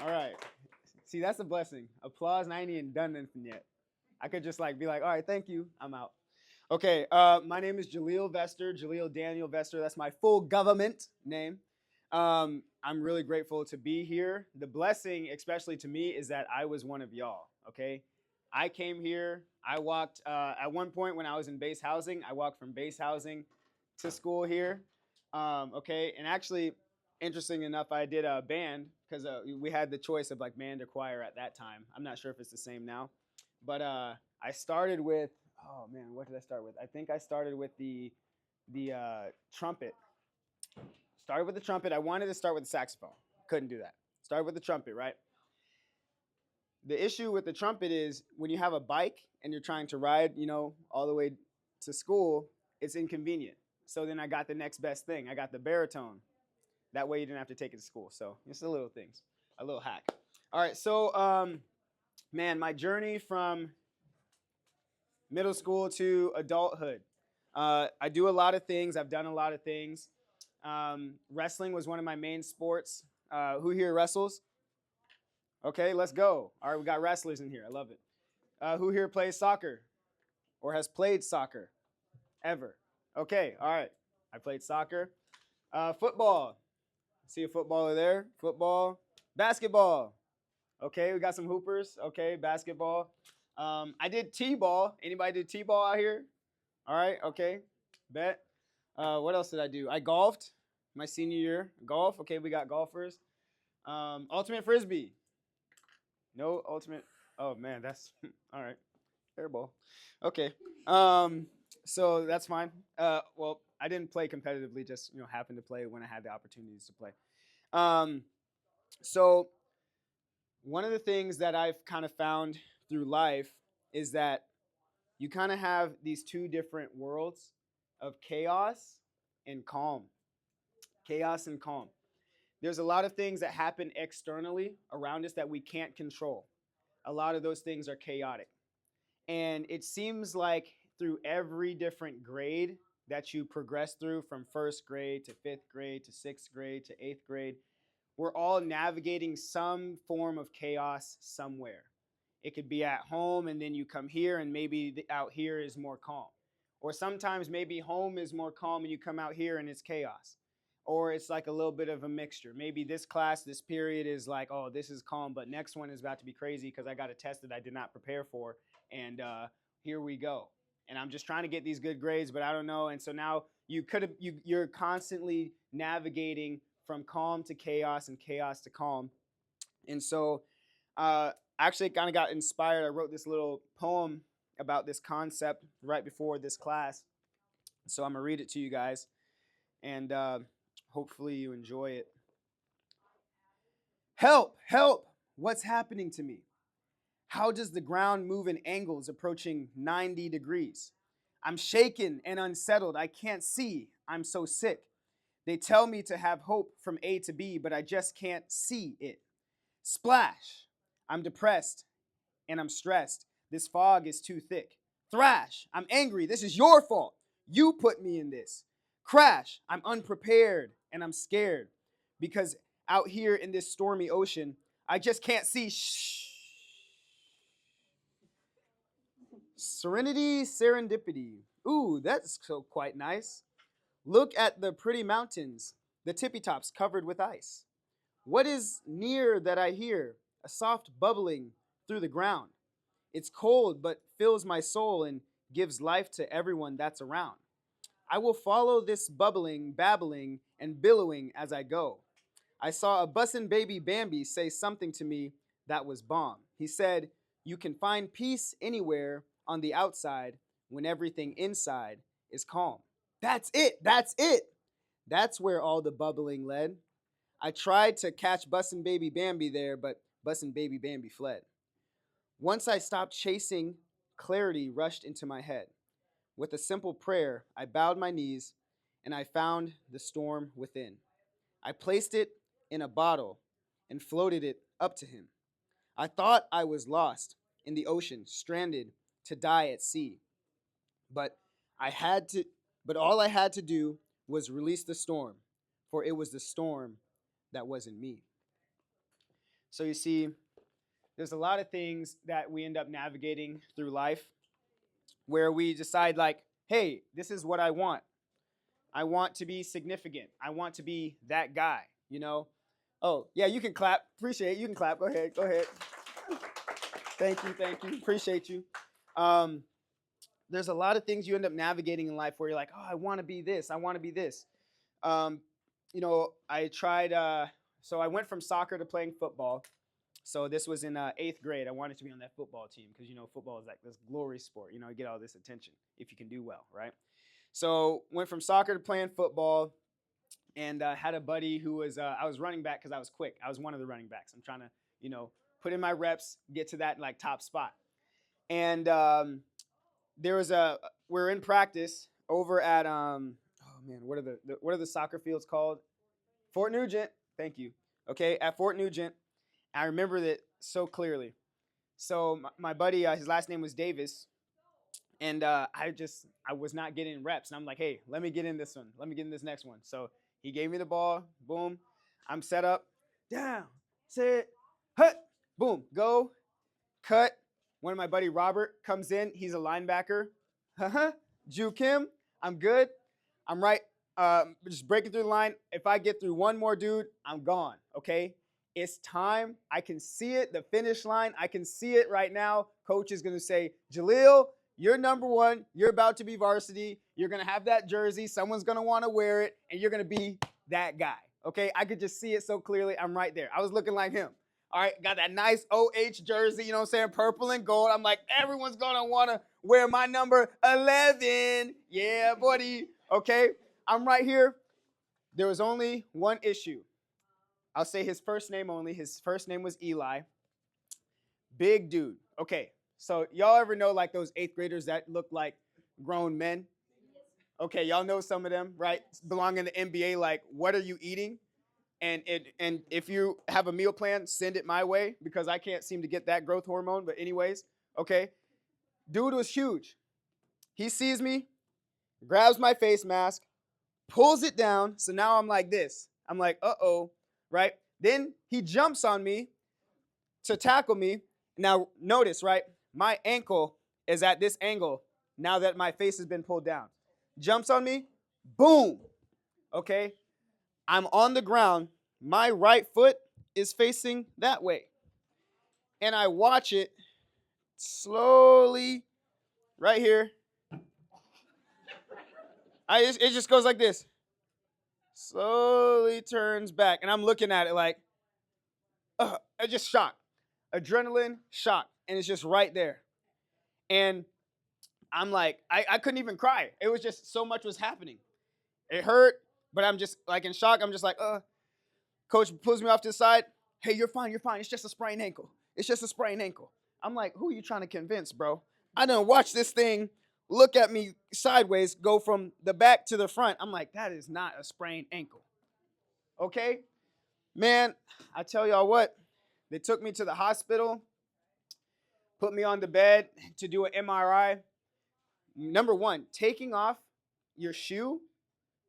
All right. See, that's a blessing. Applause, and I ain't even done anything yet. I could just like be like, all right, thank you. I'm out. Okay, my name is Jahleel Vester, Jahleel Daniel Vester. That's my full government name. I'm really grateful to be here. The blessing, especially to me, is that I was one of y'all, okay? I came here, I walked, at one point when I was in base housing, I walked from base housing to school here, okay? And actually, interesting enough, I did a band because we had the choice of like band or choir at that time. I'm not sure if it's the same now, but I started with, oh man, what did I start with? I think I started with the trumpet. Started with the trumpet. I wanted to start with the saxophone. Couldn't do that. Started with the trumpet, right? The issue with the trumpet is when you have a bike and you're trying to ride, all the way to school, it's inconvenient. So then I got the next best thing. I got the baritone. That way you didn't have to take it to school. So it's the little things, a little hack. All right, so man, my journey from middle school to adulthood. I do a lot of things. I've done a lot of things. Wrestling was one of my main sports. Who here wrestles? Okay, let's go. All right, we got wrestlers in here. I love it. Who here plays soccer or has played soccer ever? Okay, all right. I played soccer. Football. See a footballer there? Football. Basketball. Okay, we got some hoopers. Okay, basketball. I did t-ball. Anybody did t-ball out here? All right, okay, bet. What else did I do? I golfed my senior year. Golf. Okay, we got golfers. Ultimate frisbee. No ultimate. Oh man, that's all right. Airball. Okay. So that's fine. Well, I didn't play competitively. Just happened to play when I had the opportunities to play. So one of the things that I've kind of found through life is that you kind of have these two different worlds of chaos and calm. Chaos and calm. There's a lot of things that happen externally around us that we can't control. A lot of those things are chaotic. And it seems like through every different grade that you progress through, from first grade to fifth grade to sixth grade to eighth grade, we're all navigating some form of chaos somewhere. It could be at home and then you come here and maybe out here is more calm. Or sometimes maybe home is more calm and you come out here and it's chaos. Or it's like a little bit of a mixture. Maybe this class, this period is like, oh, this is calm, but next one is about to be crazy because I got a test that I did not prepare for, and here we go. And I'm just trying to get these good grades, but I don't know. And so now you're constantly navigating from calm to chaos and chaos to calm. And so I actually kind of got inspired. I wrote this little poem about this concept right before this class. So I'm going to read it to you guys, and hopefully you enjoy it. Help, help, what's happening to me? How does the ground move in angles approaching 90 degrees? I'm shaken and unsettled. I can't see. I'm so sick. They tell me to have hope from A to B, but I just can't see it. Splash. I'm depressed and I'm stressed. This fog is too thick. Thrash. I'm angry. This is your fault. You put me in this. Crash. I'm unprepared and I'm scared because out here in this stormy ocean, I just can't see. Serenity, serendipity. Ooh, that's so quite nice. Look at the pretty mountains, the tippy tops covered with ice. What is near that I hear? A soft bubbling through the ground. It's cold, but fills my soul and gives life to everyone that's around. I will follow this bubbling, babbling, and billowing as I go. I saw a bussin' baby Bambi say something to me that was bomb. He said, you can find peace anywhere on the outside when everything inside is calm. That's it. That's it. That's where all the bubbling led. I tried to catch bussin' baby Bambi there, but bussin' baby Bambi fled. Once I stopped chasing, clarity rushed into my head. With a simple prayer, I bowed my knees and I found the storm within. I placed it in a bottle and floated it up to him. I thought I was lost in the ocean, stranded to die at sea. But all I had to do was release the storm, for it was the storm that wasn't me. So you see, there's a lot of things that we end up navigating through life where we decide like, hey, this is what I want. I want to be significant. I want to be that guy, you know? Oh, yeah, you can clap. Appreciate it. You can clap. Go ahead. Go ahead. Thank you. Thank you. Appreciate you. There's a lot of things you end up navigating in life where you're like, oh, I want to be this. I want to be this. You know, I tried, so I went from soccer to playing football. So this was in 8th grade. I wanted to be on that football team because, you know, football is like this glory sport. You know, you get all this attention if you can do well, right? So went from soccer to playing football, and had a buddy who was, I was running back because I was quick. I was one of the running backs. I'm trying to, you know, put in my reps, get to that like top spot. And there was we're in practice over at, oh man, what are the soccer fields called? Fort Nugent. Thank you. Okay, at Fort Nugent. I remember that so clearly. So my buddy, his last name was Davis. And I was not getting reps. And I'm like, hey, let me get in this one. Let me get in this next one. So he gave me the ball. Boom. I'm set up. Down. Sit. Hut. Boom. Go. Cut. One of my buddy, Robert, comes in. He's a linebacker. Juke him. I'm good. I'm right. Just breaking through the line. If I get through one more dude, I'm gone. Okay? It's time. I can see it. The finish line. I can see it right now. Coach is going to say, Jahleel, you're number one. You're about to be varsity. You're going to have that jersey. Someone's going to want to wear it, and you're going to be that guy. Okay? I could just see it so clearly. I'm right there. I was looking like him. All right? Got that nice OH jersey, you know what I'm saying? Purple and gold. I'm like, everyone's going to want to wear my number 11. Yeah, buddy. Okay? I'm right here. There was only one issue. I'll say his first name only. His first name was Eli. Big dude. Okay. So y'all ever know like those 8th graders that look like grown men? Okay, y'all know some of them, right? Belong in the NBA, like, what are you eating? And if you have a meal plan, send it my way because I can't seem to get that growth hormone. But anyways, okay. Dude was huge. He sees me, grabs my face mask, pulls it down. So now I'm like this. I'm like, uh-oh, right? Then he jumps on me to tackle me. Now notice, right? My ankle is at this angle now that my face has been pulled down. Jumps on me, boom. Okay? I'm on the ground. My right foot is facing that way. And I watch it slowly right here. It just goes like this. Slowly turns back. And I'm looking at it like, I just shocked. Adrenaline, shock. And it's just right there. And I'm like, I couldn't even cry. It was just so much was happening. It hurt, but I'm just like in shock. I'm just like, Coach pulls me off to the side. Hey, you're fine. You're fine. It's just a sprained ankle. It's just a sprained ankle. I'm like, who are you trying to convince, bro? I done watched this thing look at me sideways, go from the back to the front. I'm like, that is not a sprained ankle. Okay? Man, I tell y'all what, they took me to the hospital, put me on the bed to do an MRI. Number one, taking off your shoe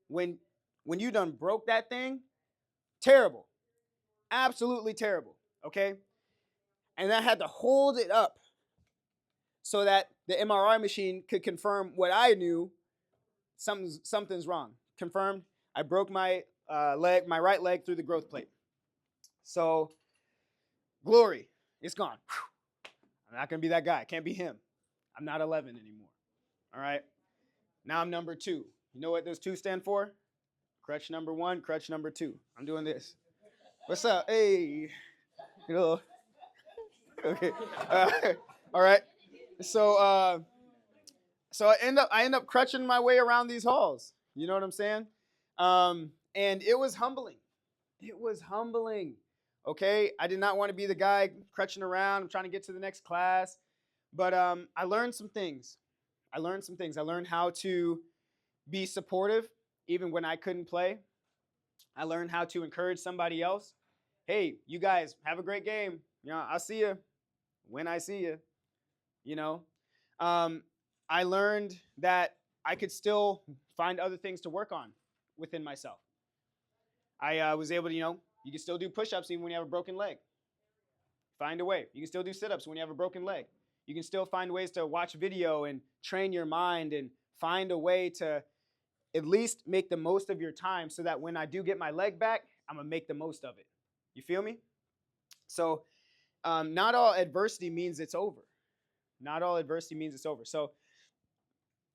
when you done broke that thing, terrible. Absolutely terrible, okay? And I had to hold it up so that the MRI machine could confirm what I knew, something's wrong. Confirmed, I broke my my right leg through the growth plate. So, glory, it's gone. I'm not going to be that guy. I can't be him. I'm not 11 anymore, all right? Now I'm number 2. You know what those 2 stand for? Crutch number 1, crutch number 2. I'm doing this. What's up? Hey. You know. Okay. All right. So I end up crutching my way around these halls. You know what I'm saying? And it was humbling. It was humbling. Okay. I did not want to be the guy crutching around. I'm trying to get to the next class. But I learned some things. I learned how to be supportive even when I couldn't play. I learned how to encourage somebody else. Hey, you guys, have a great game. You know, I'll see you when I see you. You know, I learned that I could still find other things to work on within myself. I was able to, you can still do push-ups even when you have a broken leg. Find a way. You can still do sit-ups when you have a broken leg. You can still find ways to watch video and train your mind and find a way to at least make the most of your time so that when I do get my leg back, I'm going to make the most of it. You feel me? So not all adversity means it's over. Not all adversity means it's over. So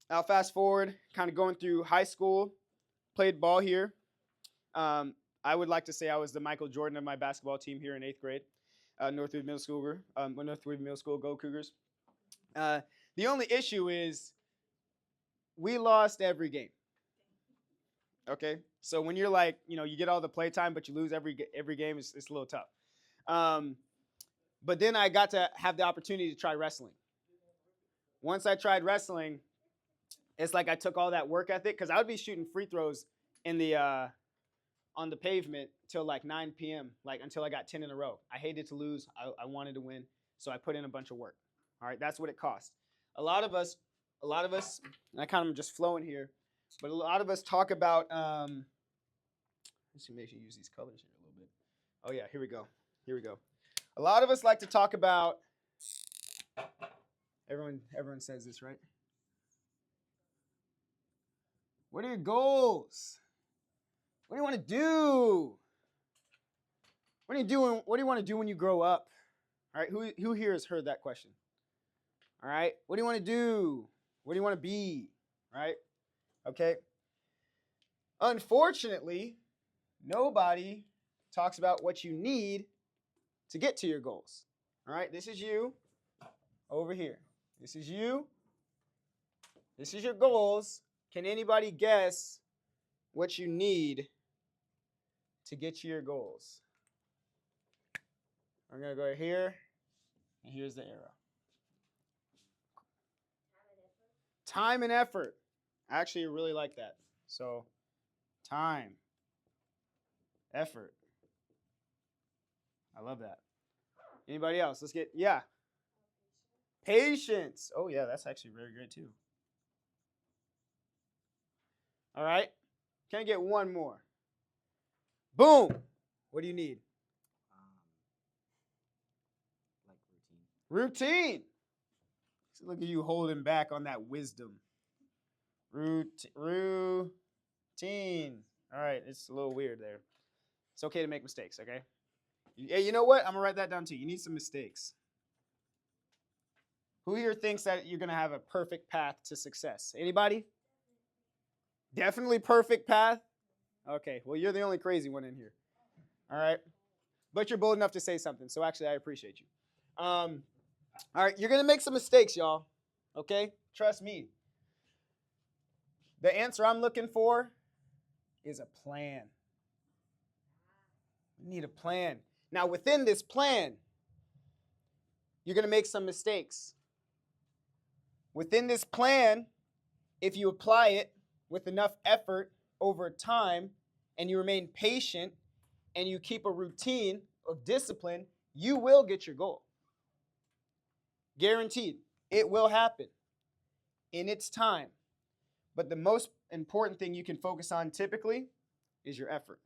I'll fast forward, kind of going through high school, played ball here. I would like to say I was the Michael Jordan of my basketball team here in 8th grade. Northwood Middle School, go Cougars. The only issue is we lost every game. Okay, so when you're like, you get all the play time, but you lose every game, it's a little tough. But then I got to have the opportunity to try wrestling. Once I tried wrestling, it's like I took all that work ethic, because I would be shooting free throws in the on the pavement till like 9 p.m., like until I got 10 in a row. I hated to lose. I wanted to win, so I put in a bunch of work. All right, that's what it cost. A lot of us, and I kind of just flowing here, but a lot of us talk about, let's see, make sure you use these colors here a little bit. Oh yeah, here we go. A lot of us like to talk about, everyone says this, right? What are your goals? What do you want to do? What do you want to do when you grow up? All right, who here has heard that question? All right, what do you want to do? What do you want to be? Right? Okay. Unfortunately, nobody talks about what you need to get to your goals. All right, this is you over here. This is you. This is your goals. Can anybody guess what you need to get to your goals? I'm going to go here, and here's the arrow. Time and effort. I actually really like that. So, time, effort. I love that. Anybody else? Let's get, yeah. Patience. Oh, yeah, that's actually very good, too. All right. Can I get one more? Boom. What do you need? Like routine. Routine. So look at you holding back on that wisdom. Routine. All right. It's a little weird there. It's okay to make mistakes, okay? Hey, you know what? I'm going to write that down too. You need some mistakes. Who here thinks that you're going to have a perfect path to success? Anybody? Definitely perfect path? Okay, well, you're the only crazy one in here. All right? But you're bold enough to say something, so actually I appreciate you. All right, you're going to make some mistakes, y'all. Okay? Trust me. The answer I'm looking for is a plan. You need a plan. Now, within this plan, you're going to make some mistakes. Within this plan, if you apply it with enough effort over time and you remain patient and you keep a routine of discipline, you will get your goal. Guaranteed. It will happen in its time. But the most important thing you can focus on typically is your effort.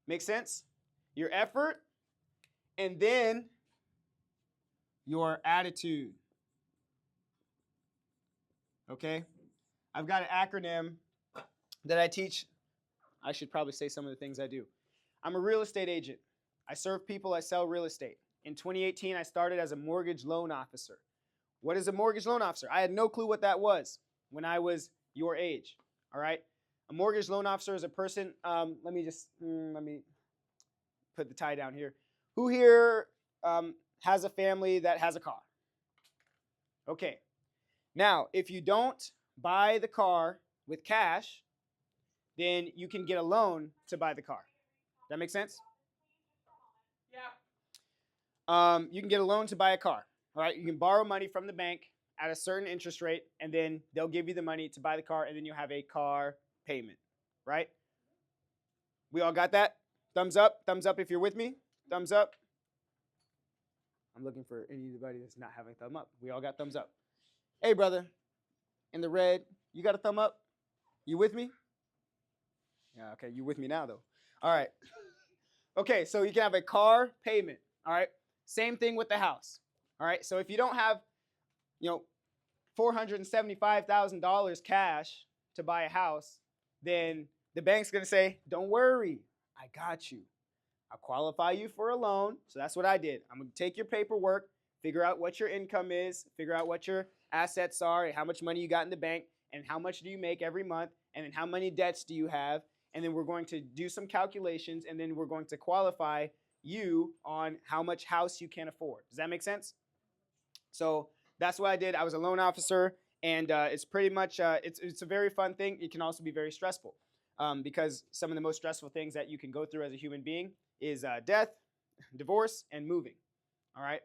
Make sense? Your effort and then your attitude. Okay? I've got an acronym that I teach. I should probably say some of the things I do. I'm a real estate agent. I serve people, I sell real estate. In 2018, I started as a mortgage loan officer. What is a mortgage loan officer? I had no clue what that was when I was your age. All right? A mortgage loan officer is a person, let me put the tie down here. Who here has a family that has a car? Okay. Now, if you don't buy the car with cash, then you can get a loan to buy the car. That make sense? Yeah. You can get a loan to buy a car. All right. You can borrow money from the bank at a certain interest rate, and then they'll give you the money to buy the car, and then you have a car payment. Right? We all got that? Thumbs up. Thumbs up if you're with me. Thumbs up. I'm looking for anybody that's not having a thumb up. We all got thumbs up. Hey, brother, in the red, you got a thumb up? You with me? Yeah, okay, you with me now, though. All right. Okay, so you can have a car payment. All right. Same thing with the house. All right. So if you don't have, $475,000 cash to buy a house, then the bank's going to say, don't worry, I got you. I'll qualify you for a loan. So that's what I did. I'm going to take your paperwork, figure out what your income is, figure out what your assets are, and how much money you got in the bank, and how much do you make every month, and then how many debts do you have, and then we're going to do some calculations, and then we're going to qualify you on how much house you can afford. Does that make sense? So that's what I did. I was a loan officer, and it's pretty much, it's a very fun thing. It can also be very stressful because some of the most stressful things that you can go through as a human being is death, divorce, and moving. All right?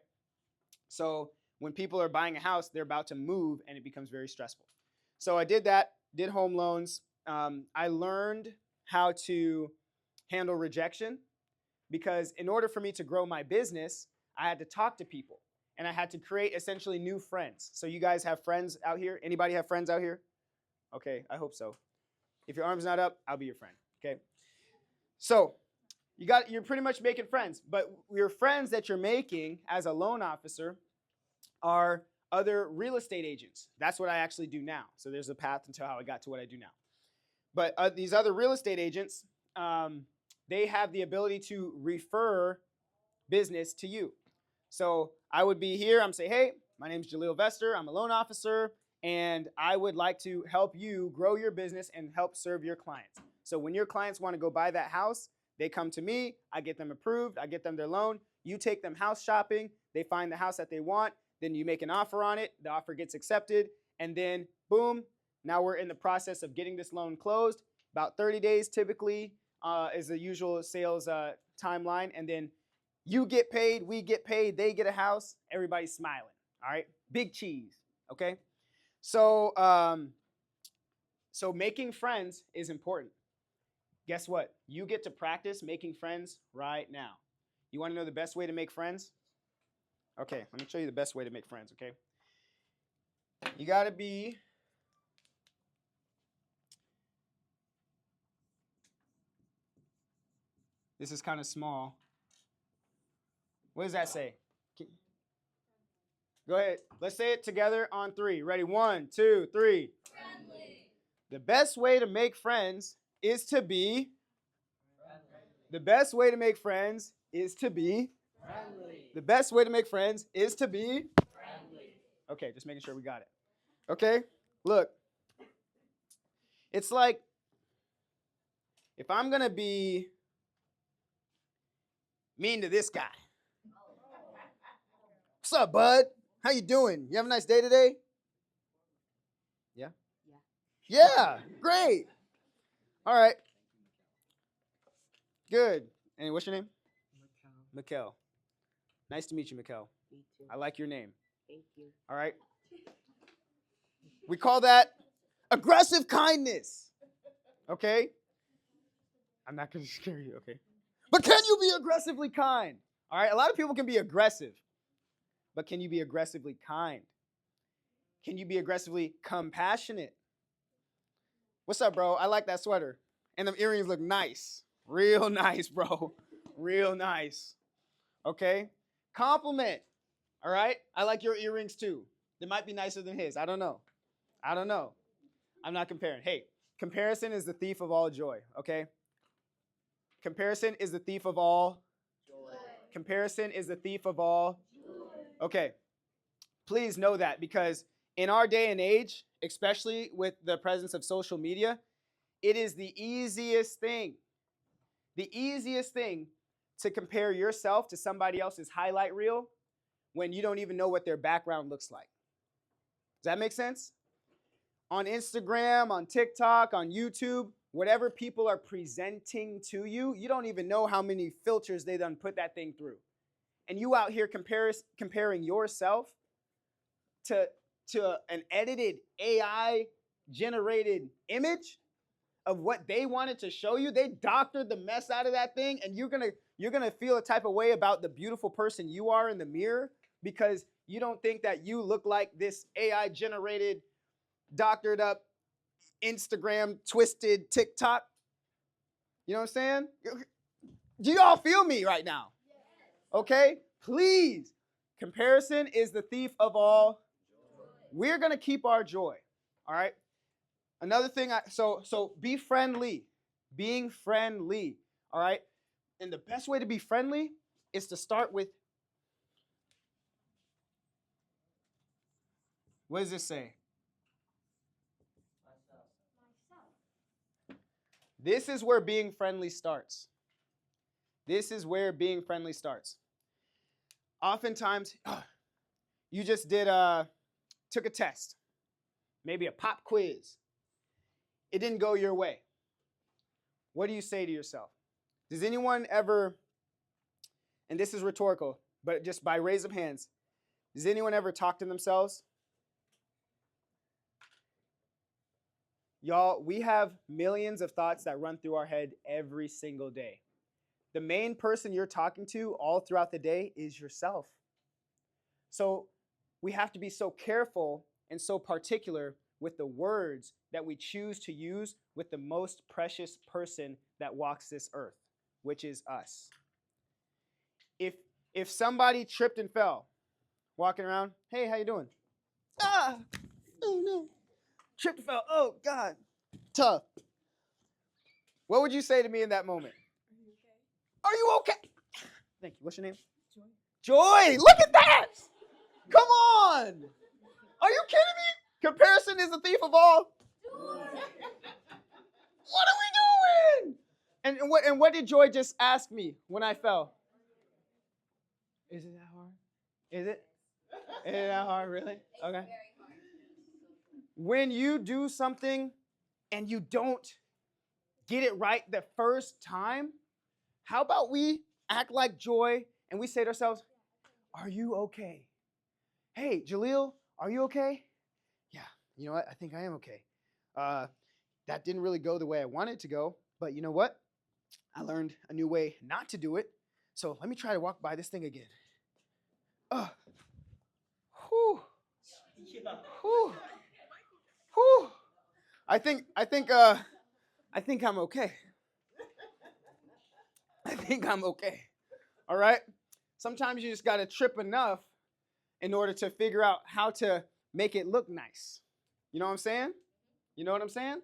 So when people are buying a house, they're about to move, and it becomes very stressful. So I did that, did home loans. I learned how to handle rejection because in order for me to grow my business, I had to talk to people. And I had to create essentially new friends. So you guys have friends out here? Anybody have friends out here? Okay, I hope so. If your arm's not up, I'll be your friend, okay? So you're pretty much making friends, but your friends that you're making as a loan officer are other real estate agents. That's what I actually do now. So there's a path until how I got to what I do now. But these other real estate agents, they have the ability to refer business to you. So I would be here, I'm saying, hey, my name is Jahleel Vester, I'm a loan officer, and I would like to help you grow your business and help serve your clients. So when your clients want to go buy that house, they come to me, I get them approved, I get them their loan, you take them house shopping, they find the house that they want, then you make an offer on it, the offer gets accepted, and then boom, now we're in the process of getting this loan closed. About 30 days typically is the usual sales timeline, and then you get paid, we get paid, they get a house, everybody's smiling, all right? Big cheese, okay? So, so making friends is important. Guess what? You get to practice making friends right now. You want to know the best way to make friends? Okay, let me show you the best way to make friends, okay? You got to be this is kind of small. What does that say? Go ahead. Let's say it together on 3. Ready? 1, 2, 3. Friendly. The best way to make friends is to be. The best way to make friends is to be. Friendly. The best way to make friends is to be. Friendly. Okay, just making sure we got it. Okay, look. It's like if I'm going to be mean to this guy. What's up, bud? How you doing? You have a nice day today? Yeah? Yeah, great. All right. Good. And what's your name? Mikkel. Nice to meet you, Mikkel. Me too. I like your name. Thank you. All right. We call that aggressive kindness. Okay? I'm not going to scare you, okay? But can you be aggressively kind? All right? A lot of people can be aggressive. But can you be aggressively kind? Can you be aggressively compassionate? What's up, bro? I like that sweater. And them earrings look nice. Real nice, bro. Real nice. Okay? Compliment. All right? I like your earrings too. They might be nicer than his. I don't know. I'm not comparing. Hey, comparison is the thief of all joy, okay? Comparison is the thief of all joy. Comparison is the thief of all joy. Okay. Please know that because in our day and age, especially with the presence of social media, it is the easiest thing to compare yourself to somebody else's highlight reel when you don't even know what their background looks like. Does that make sense? On Instagram, on TikTok, on YouTube, whatever people are presenting to you, you don't even know how many filters they done put that thing through. And you out here comparing yourself to an edited AI-generated image of what they wanted to show you. They doctored the mess out of that thing, and you're gonna feel a type of way about the beautiful person you are in the mirror because you don't think that you look like this AI-generated, doctored up, Instagram twisted TikTok. You know what I'm saying? Do y'all feel me right now? Okay? Please. Comparison is the thief of all. We're going to keep our joy. All right? Another thing, so be friendly. Being friendly. All right? And the best way to be friendly is to start with, what does this say? This is where being friendly starts. This is where being friendly starts. Oftentimes, you just took a test, maybe a pop quiz. It didn't go your way. What do you say to yourself? Does anyone ever, and this is rhetorical, but just by raise of hands, does anyone ever talk to themselves? Y'all, we have millions of thoughts that run through our head every single day. The main person you're talking to all throughout the day is yourself. So we have to be so careful and so particular with the words that we choose to use with the most precious person that walks this earth, which is us. If somebody tripped and fell, walking around, hey, how you doing? Ah, oh no. Tripped and fell, oh God, tough. What would you say to me in that moment? Are you okay? Thank you. What's your name? Joy. Joy, look at that. Come on. Are you kidding me? Comparison is the thief of all. What are we doing? And what did Joy just ask me when I fell? Is it that hard? Is it? Is it that hard, really? Okay. When you do something and you don't get it right the first time, how about we act like Joy and we say to ourselves, are you okay? Hey, Jahleel, are you okay? Yeah, you know what? I think I am okay. That didn't really go the way I wanted it to go, but you know what? I learned a new way not to do it. So let me try to walk by this thing again. Whew. Whew. Whew. I think I'm okay. I think I'm okay. All right? Sometimes you just got to trip enough in order to figure out how to make it look nice. You know what I'm saying? You know what I'm saying?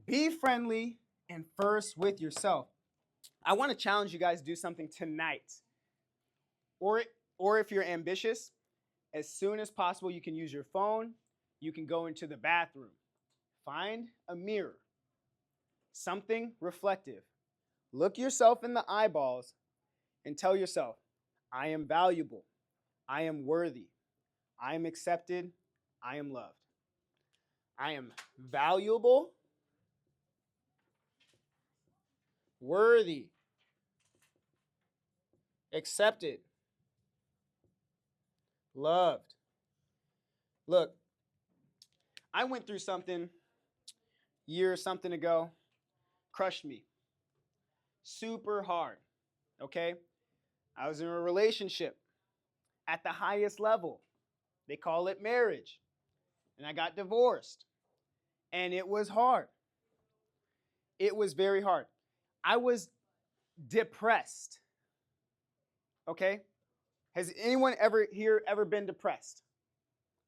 Be friendly and first with yourself. I want to challenge you guys to do something tonight. Or if you're ambitious, as soon as possible, you can use your phone. You can go into the bathroom. Find a mirror, something reflective. Look yourself in the eyeballs and tell yourself, I am valuable. I am worthy. I am accepted. I am loved. I am valuable, worthy, accepted, loved. Look, I went through something something ago, crushed me super hard, okay? I was in a relationship at the highest level. They call it marriage. And I got divorced. And it was hard. It was very hard. I was depressed. Okay? Has anyone ever been depressed?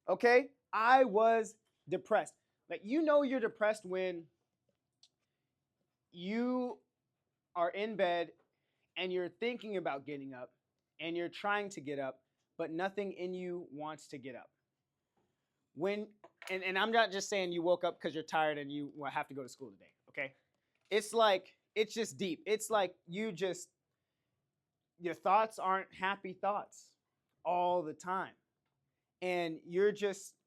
Okay? I was depressed. Like, you know you're depressed when you are in bed and you're thinking about getting up and you're trying to get up, but nothing in you wants to get up. And I'm not just saying you woke up because you're tired and you have to go to school today, okay? It's just deep. It's like your thoughts aren't happy thoughts all the time. And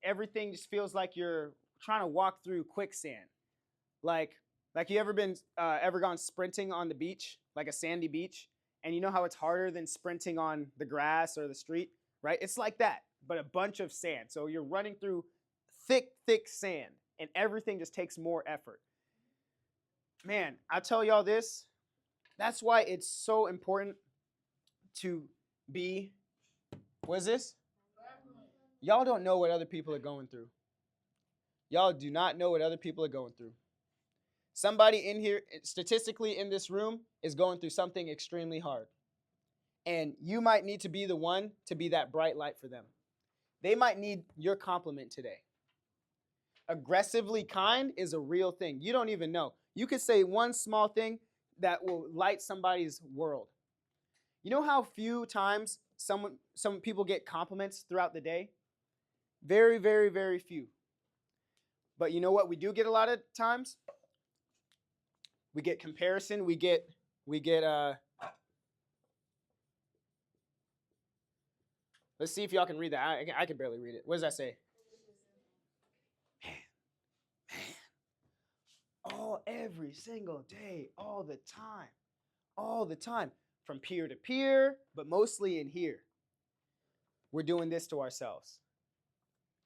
everything just feels like you're trying to walk through quicksand. Like you ever gone sprinting on the beach, like a sandy beach, and you know how it's harder than sprinting on the grass or the street, right? It's like that, but a bunch of sand. So you're running through thick sand, and everything just takes more effort. Man, I tell y'all this, that's why it's so important to be, what is this? Y'all don't know what other people are going through. Y'all do not know what other people are going through. Somebody in here, statistically in this room, is going through something extremely hard. And you might need to be the one to be that bright light for them. They might need your compliment today. Aggressively kind is a real thing. You don't even know. You could say one small thing that will light somebody's world. You know how few times some people get compliments throughout the day? Very, very, very few. But you know what we do get a lot of times? We get comparison. We get let's see if y'all can read that. I can barely read it. What does that say? Man. Every single day, all the time, from peer to peer, but mostly in here. We're doing this to ourselves.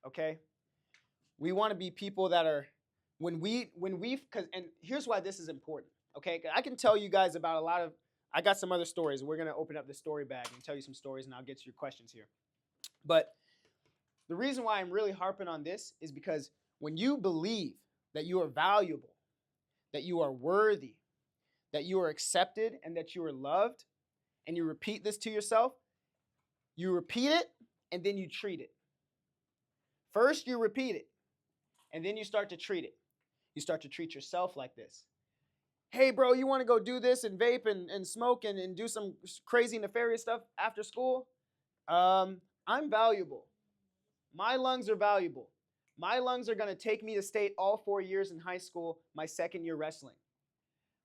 Okay? We want to be people that are, and here's why this is important. Okay? I can tell you guys about I got some other stories. We're going to open up the story bag and tell you some stories, and I'll get to your questions here. But the reason why I'm really harping on this is because when you believe that you are valuable, that you are worthy, that you are accepted, and that you are loved, and you repeat this to yourself, you repeat it, and then you treat it. First, you repeat it, and then you start to treat it. You start to treat yourself like this. Hey, bro, you want to go do this and vape and smoke and do some crazy nefarious stuff after school? I'm valuable. My lungs are valuable. My lungs are going to take me to state all 4 years in high school, my second year wrestling.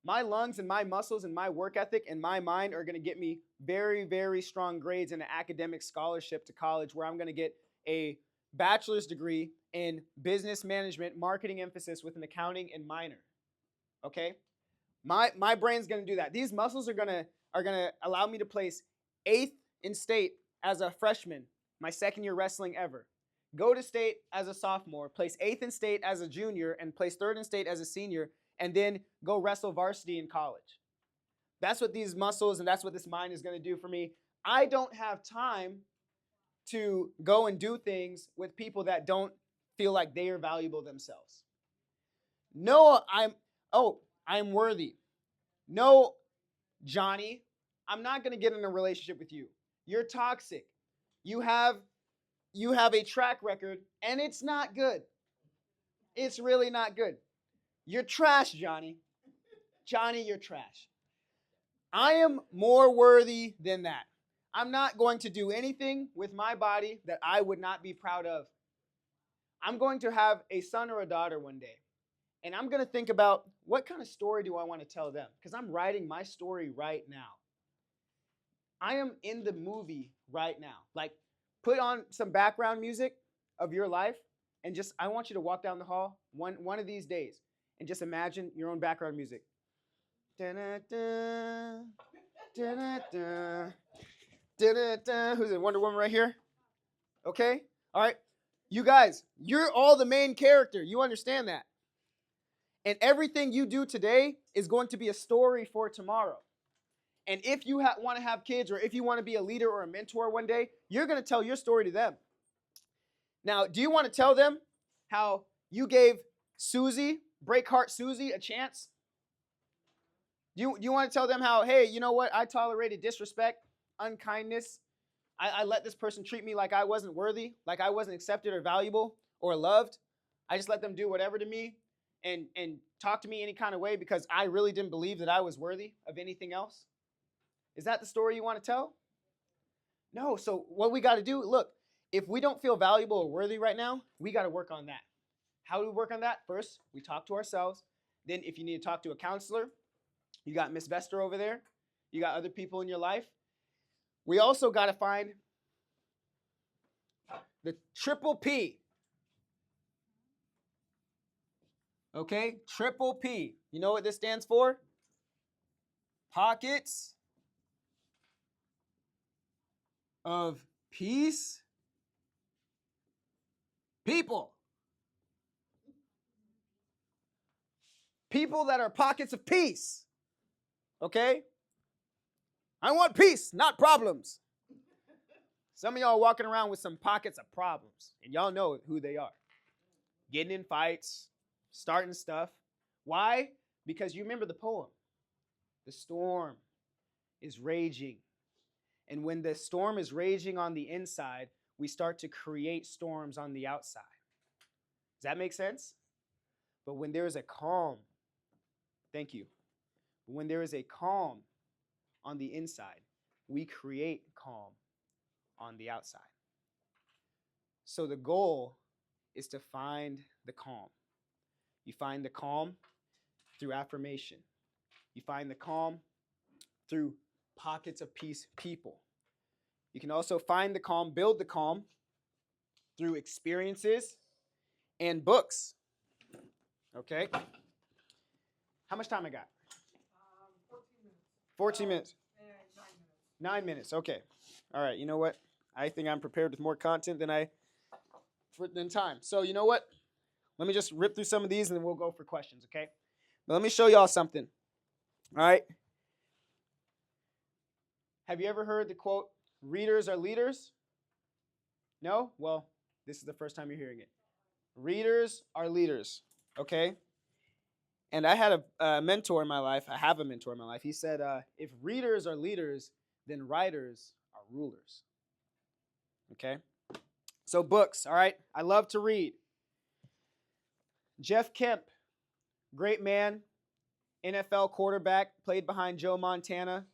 My lungs and my muscles and my work ethic and my mind are going to get me very, very strong grades in an academic scholarship to college where I'm going to get a bachelor's degree in business management, marketing emphasis with an accounting and minor. Okay? My brain's going to do that. These muscles are going to allow me to place 8th in state as a freshman, my second year wrestling ever. Go to state as a sophomore, place 8th in state as a junior, and place 3rd in state as a senior, and then go wrestle varsity in college. That's what these muscles and that's what this mind is going to do for me. I don't have time to go and do things with people that don't feel like they are valuable themselves. No, I'm worthy. No, Johnny, I'm not going to get in a relationship with you. You're toxic. You have a track record, and it's not good. It's really not good. You're trash, Johnny. Johnny, you're trash. I am more worthy than that. I'm not going to do anything with my body that I would not be proud of. I'm going to have a son or a daughter one day, and I'm going to think about what kind of story do I want to tell them, because I'm writing my story right now. I am in the movie right now. Like, put on some background music of your life, and I want you to walk down the hall one of these days, and just imagine your own background music. Da-da-da, da-da-da, da-da-da. Who's it? Wonder Woman right here? Okay? All right. You guys, you're all the main character. You understand that. And everything you do today is going to be a story for tomorrow. And if you want to have kids, or if you want to be a leader or a mentor one day, you're going to tell your story to them. Now, do you want to tell them how you gave Breakheart Susie, a chance? Do you want to tell them how, hey, you know what? I tolerated disrespect, unkindness. I let this person treat me like I wasn't worthy, like I wasn't accepted or valuable or loved. I just let them do whatever to me and talk to me any kind of way because I really didn't believe that I was worthy of anything else. Is that the story you want to tell? No. So what we got to do, look, if we don't feel valuable or worthy right now, we got to work on that. How do we work on that? First, we talk to ourselves. Then if you need to talk to a counselor, you got Miss Vester over there. You got other people in your life. We also got to find the triple P. Okay? Triple P. You know what this stands for? Pockets of peace. People. People that are pockets of peace. Okay? I want peace, not problems. Some of y'all are walking around with some pockets of problems, and y'all know who they are. Getting in fights, starting stuff. Why? Because you remember the poem. The storm is raging, And when the storm is raging on the inside, we start to create storms on the outside. Does that make sense? But when there is a calm, thank you. When there is a calm on the inside, we create calm on the outside. So the goal is to find the calm. You find the calm through affirmation. You find the calm through pockets of peace people. You can also find the calm, build the calm through experiences and books. Okay? How much time I got? 14 minutes. 9 minutes. 9 minutes. Okay. All right. You know what? I think I'm prepared with more content than time. So you know what? Let me just rip through some of these and then we'll go for questions, okay? But let me show y'all something. All right? Have you ever heard the quote, readers are leaders? No? Well, this is the first time you're hearing it. Readers are leaders, okay? And I had a mentor in my life. I have a mentor in my life. He said, if readers are leaders, then writers are rulers. Okay? So books, all right? I love to read. Jeff Kemp, great man, NFL quarterback, played behind Joe Montana,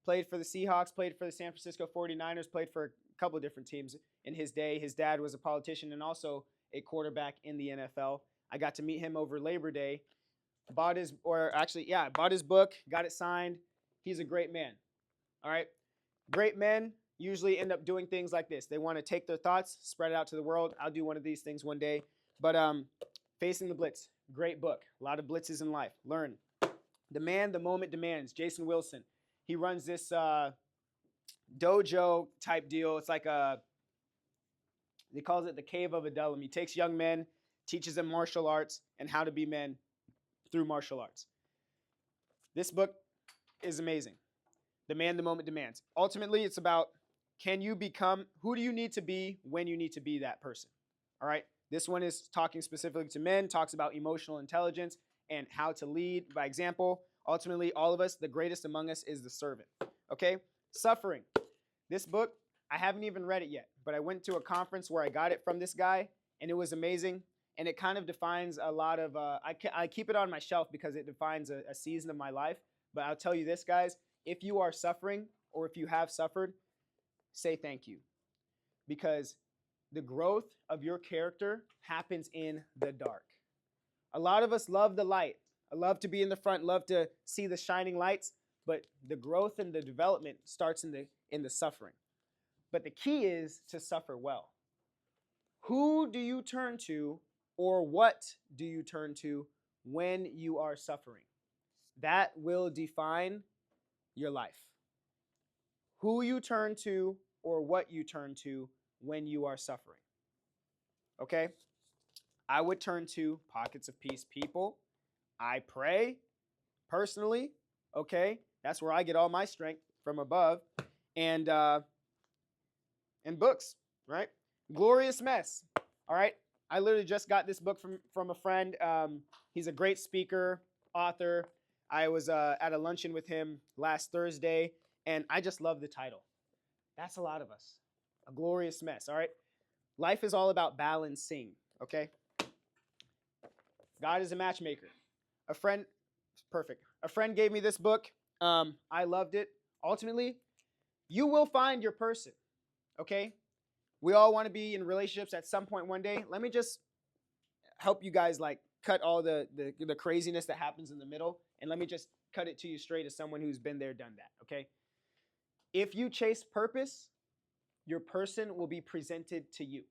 played for the Seahawks, played for the San Francisco 49ers, played for a couple of different teams in his day. His dad was a politician and also a quarterback in the NFL. I got to meet him over Labor Day. Bought his book, got it signed. He's a great man. All right? Great men usually end up doing things like this. They want to take their thoughts, spread it out to the world. I'll do one of these things one day. But Facing the Blitz, great book. A lot of blitzes in life. Learn. The Man, the Moment Demands, Jason Wilson. He runs this dojo type deal. It's like he calls it the Cave of Adullam. He takes young men, teaches them martial arts and how to be men through martial arts. This book is amazing. The Man, the Moment Demands. Ultimately, it's about who do you need to be when you need to be that person? All right? This one is talking specifically to men, talks about emotional intelligence and how to lead by example. Ultimately, all of us, the greatest among us is the servant. Okay? Suffering. This book, I haven't even read it yet, but I went to a conference where I got it from this guy, and it was amazing. And it kind of defines a lot of, I keep it on my shelf because it defines a season of my life. But I'll tell you this, guys, if you are suffering or if you have suffered, say thank you. Because the growth of your character happens in the dark. A lot of us love the light. I love to be in the front, love to see the shining lights, but the growth and the development starts in the suffering. But the key is to suffer well. Who do you turn to or what do you turn to when you are suffering? That will define your life. Who you turn to or what you turn to when you are suffering. Okay? I would turn to pockets of peace people. I pray personally. Okay? That's where I get all my strength from above. And books, right? Glorious Mess. All right? I literally just got this book from a friend. He's a great speaker, author. I was at a luncheon with him last Thursday, and I just love the title. That's a lot of us. A glorious mess, all right? Life is all about balancing, okay? God is a matchmaker. A friend gave me this book. I loved it. Ultimately, you will find your person, okay? We all want to be in relationships at some point one day. Let me just help you guys like cut all the craziness that happens in the middle, and let me just cut it to you straight as someone who's been there, done that, okay? If you chase purpose, your person will be presented to you.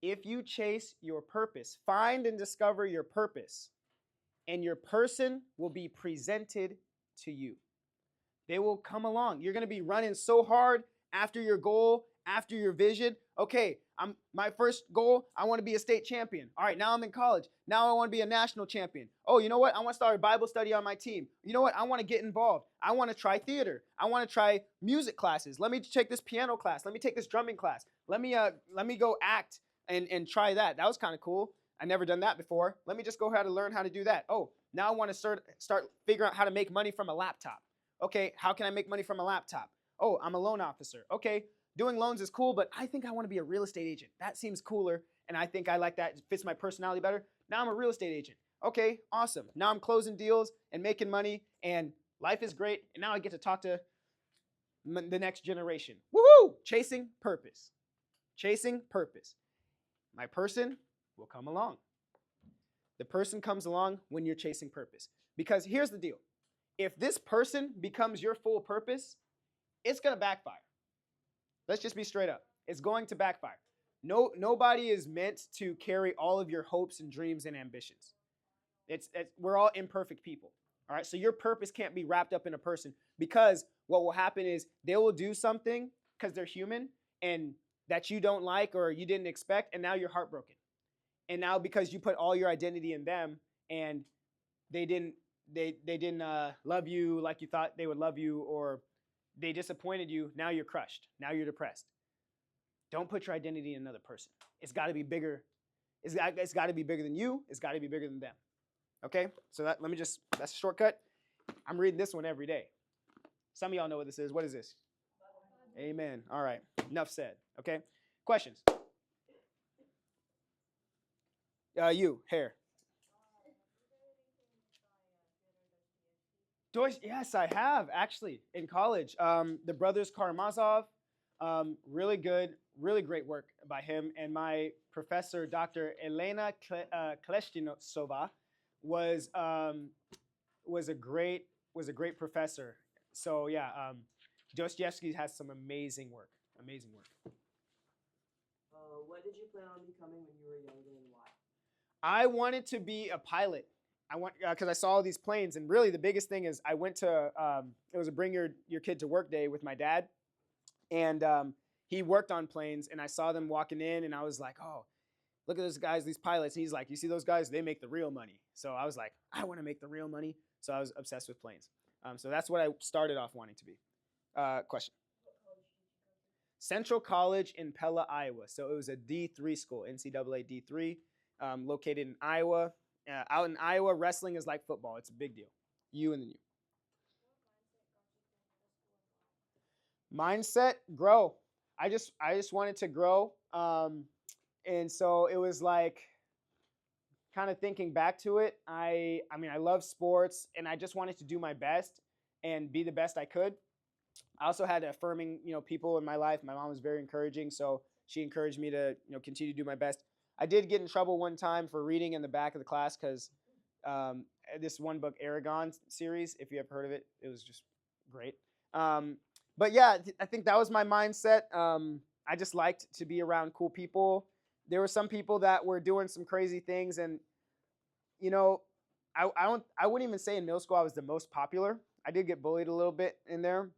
If you chase your purpose, find and discover your purpose, and your person will be presented to you. They will come along. You're going to be running so hard after your goal, after your vision. Okay, my first goal, I want to be a state champion. All right, now I'm in college. Now I want to be a national champion. Oh, you know what? I want to start a Bible study on my team. You know what? I want to get involved. I want to try theater. I want to try music classes. Let me take this piano class. Let me take this drumming class. Let me go act and try that. That was kind of cool. I never done that before. Let me just go ahead and learn how to do that. Oh, now I want to start figuring out how to make money from a laptop. Okay, how can I make money from a laptop? Oh, I'm a loan officer. Okay, doing loans is cool, but I think I want to be a real estate agent. That seems cooler, and I think I like that. It fits my personality better. Now I'm a real estate agent. Okay, awesome. Now I'm closing deals and making money, and life is great. And now I get to talk to the next generation. Woohoo! Chasing purpose. Chasing purpose. My person will come along. The person comes along when you're chasing purpose. Because here's the deal. If this person becomes your full purpose, it's going to backfire. Let's just be straight up. It's going to backfire. Nobody is meant to carry all of your hopes and dreams and ambitions. We're all imperfect people. All right, so your purpose can't be wrapped up in a person, because what will happen is they will do something because they're human and that you don't like or you didn't expect, and now you're heartbroken. And now because you put all your identity in them and they didn't love you like you thought they would love you, or they disappointed you, now you're crushed. Now you're depressed. Don't put your identity in another person. It's got to be bigger. It's got to be bigger than you. It's got to be bigger than them. Okay? So that's a shortcut. I'm reading this one every day. Some of y'all know what this is. What is this? Amen. All right. Enough said. Okay? Questions? You, hair. Deutsch, yes, I have, actually, in college. The brothers Karamazov, really good, really great work by him. And my professor, Dr. Elena Kleshtinosova, was a great professor. So yeah, Dostoevsky has some amazing work. Amazing work. What did you plan on becoming when you were younger, and why? I wanted to be a pilot. Because I saw all these planes, and really the biggest thing is I went to it was a bring your kid to work day with my dad, and he worked on planes, and I saw them walking in, and I was like, oh, look at those guys, these pilots. And he's like, you see those guys? They make the real money. So I was like, I want to make the real money. So I was obsessed with planes. So that's what I started off wanting to be. Question. Central College in Pella, Iowa. So it was a D3 school, NCAA D3, located in Iowa. Out in Iowa, wrestling is like football. It's a big deal. You and then you. Mindset, grow. I just wanted to grow. And so it was like, kind of thinking back to it, I mean, I love sports, and I just wanted to do my best and be the best I could. I also had affirming, people in my life. My mom was very encouraging, so she encouraged me to, continue to do my best. I did get in trouble one time for reading in the back of the class because this one book, Aragon series, if you ever heard of it, it was just great. But yeah, I think that was my mindset. I just liked to be around cool people. There were some people that were doing some crazy things, and I wouldn't even say in middle school I was the most popular. I did get bullied a little bit in there,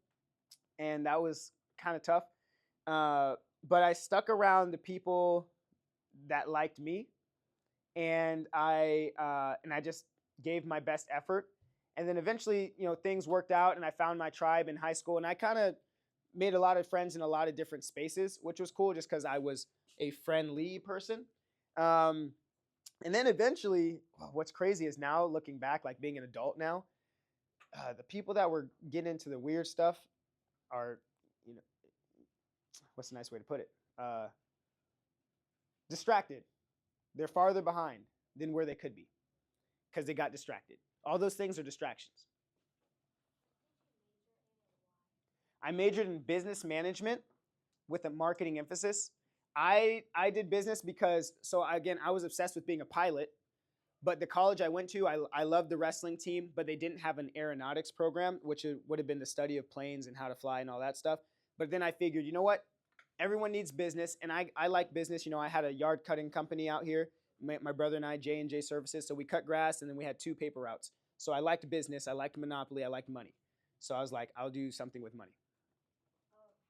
and that was kind of tough. But I stuck around the people that liked me, and I just gave my best effort. And then eventually, things worked out, and I found my tribe in high school, and I kind of made a lot of friends in a lot of different spaces, which was cool just because I was a friendly person. And then eventually, what's crazy is now looking back, like being an adult now, the people that were getting into the weird stuff are, what's a nice way to put it? Distracted. They're farther behind than where they could be because they got distracted. All those things are distractions. I majored in business management with a marketing emphasis. I did business because, again, I was obsessed with being a pilot, but the college I went to, I loved the wrestling team, but they didn't have an aeronautics program, which would have been the study of planes and how to fly and all that stuff. But then I figured, you know what? Everyone needs business, and I like business. I had a yard cutting company out here. My brother and I, J&J Services, so we cut grass, and then we had 2 paper routes. So I liked business, I liked monopoly, I liked money. So I was like, I'll do something with money.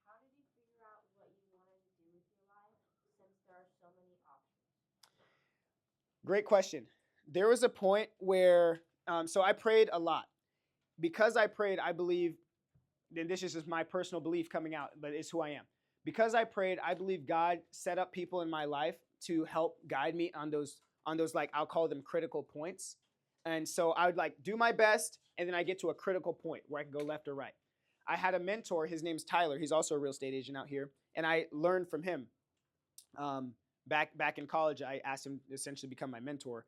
How did you figure out what you wanted to do with your life, since there are so many options? Great question. There was a point where, so I prayed a lot. Because I prayed, I believe, and this is just my personal belief coming out, but it's who I am. Because I prayed, I believe God set up people in my life to help guide me on those like, I'll call them critical points. And so I would like do my best, and then I get to a critical point where I can go left or right. I had a mentor. His name's Tyler. He's also a real estate agent out here, and I learned from him. Back in college, I asked him to essentially become my mentor.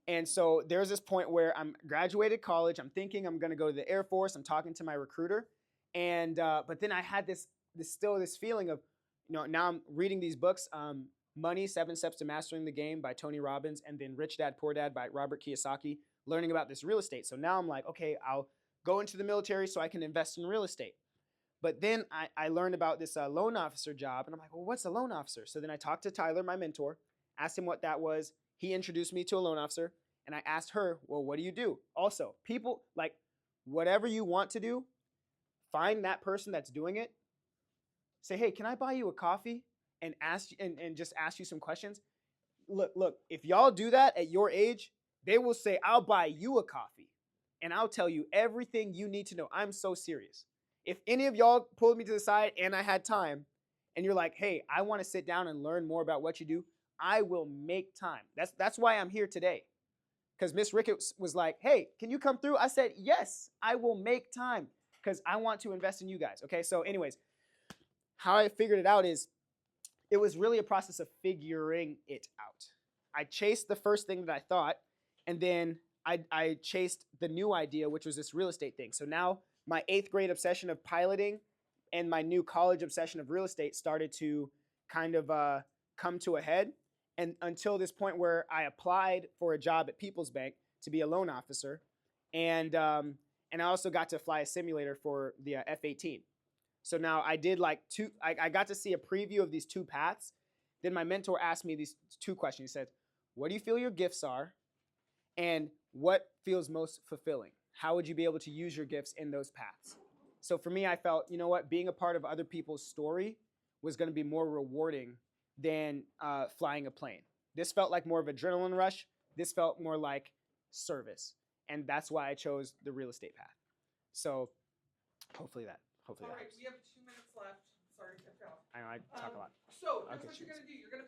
And so there's this point where I'm graduated college. I'm thinking I'm going to go to the Air Force. I'm talking to my recruiter, and but then I had this feeling of, now I'm reading these books, Money: 7 Steps to Mastering the Game by Tony Robbins, and then Rich Dad Poor Dad by Robert Kiyosaki, learning about this real estate. So now I'm like, okay, I'll go into the military so I can invest in real estate. But then I learned about this loan officer job, and I'm like, well, what's a loan officer? So then I talked to Tyler, my mentor, asked him what that was. He introduced me to a loan officer, and I asked her, well, what do you do? Also, people, like, whatever you want to do, find that person that's doing it. Say, hey, can I buy you a coffee? And just ask you some questions. Look, if y'all do that at your age, they will say, I'll buy you a coffee, and I'll tell you everything you need to know. I'm so serious. If any of y'all pulled me to the side and I had time, and you're like, hey, I want to sit down and learn more about what you do, I will make time. That's why I'm here today. Because Miss Rickett was like, hey, can you come through? I said, yes, I will make time because I want to invest in you guys. Okay, so anyways, how I figured it out is it was really a process of figuring it out. I chased the first thing that I thought, and then I chased the new idea, which was this real estate thing. So now my 8th grade obsession of piloting and my new college obsession of real estate started to kind of come to a head. And until this point where I applied for a job at People's Bank to be a loan officer, and I also got to fly a simulator for the F-18. So now I did like I got to see a preview of these 2 paths. Then my mentor asked me these 2 questions. He said, what do you feel your gifts are? And what feels most fulfilling? How would you be able to use your gifts in those paths? So for me, I felt, you know what, being a part of other people's story was going to be more rewarding than flying a plane. This felt like more of an adrenaline rush. This felt more like service. And that's why I chose the real estate path. So hopefully that All right, helps. we have 2 minutes left. Sorry to cut you off. I know I talk a lot. So Okay, here's what you're cheers. gonna do. You're gonna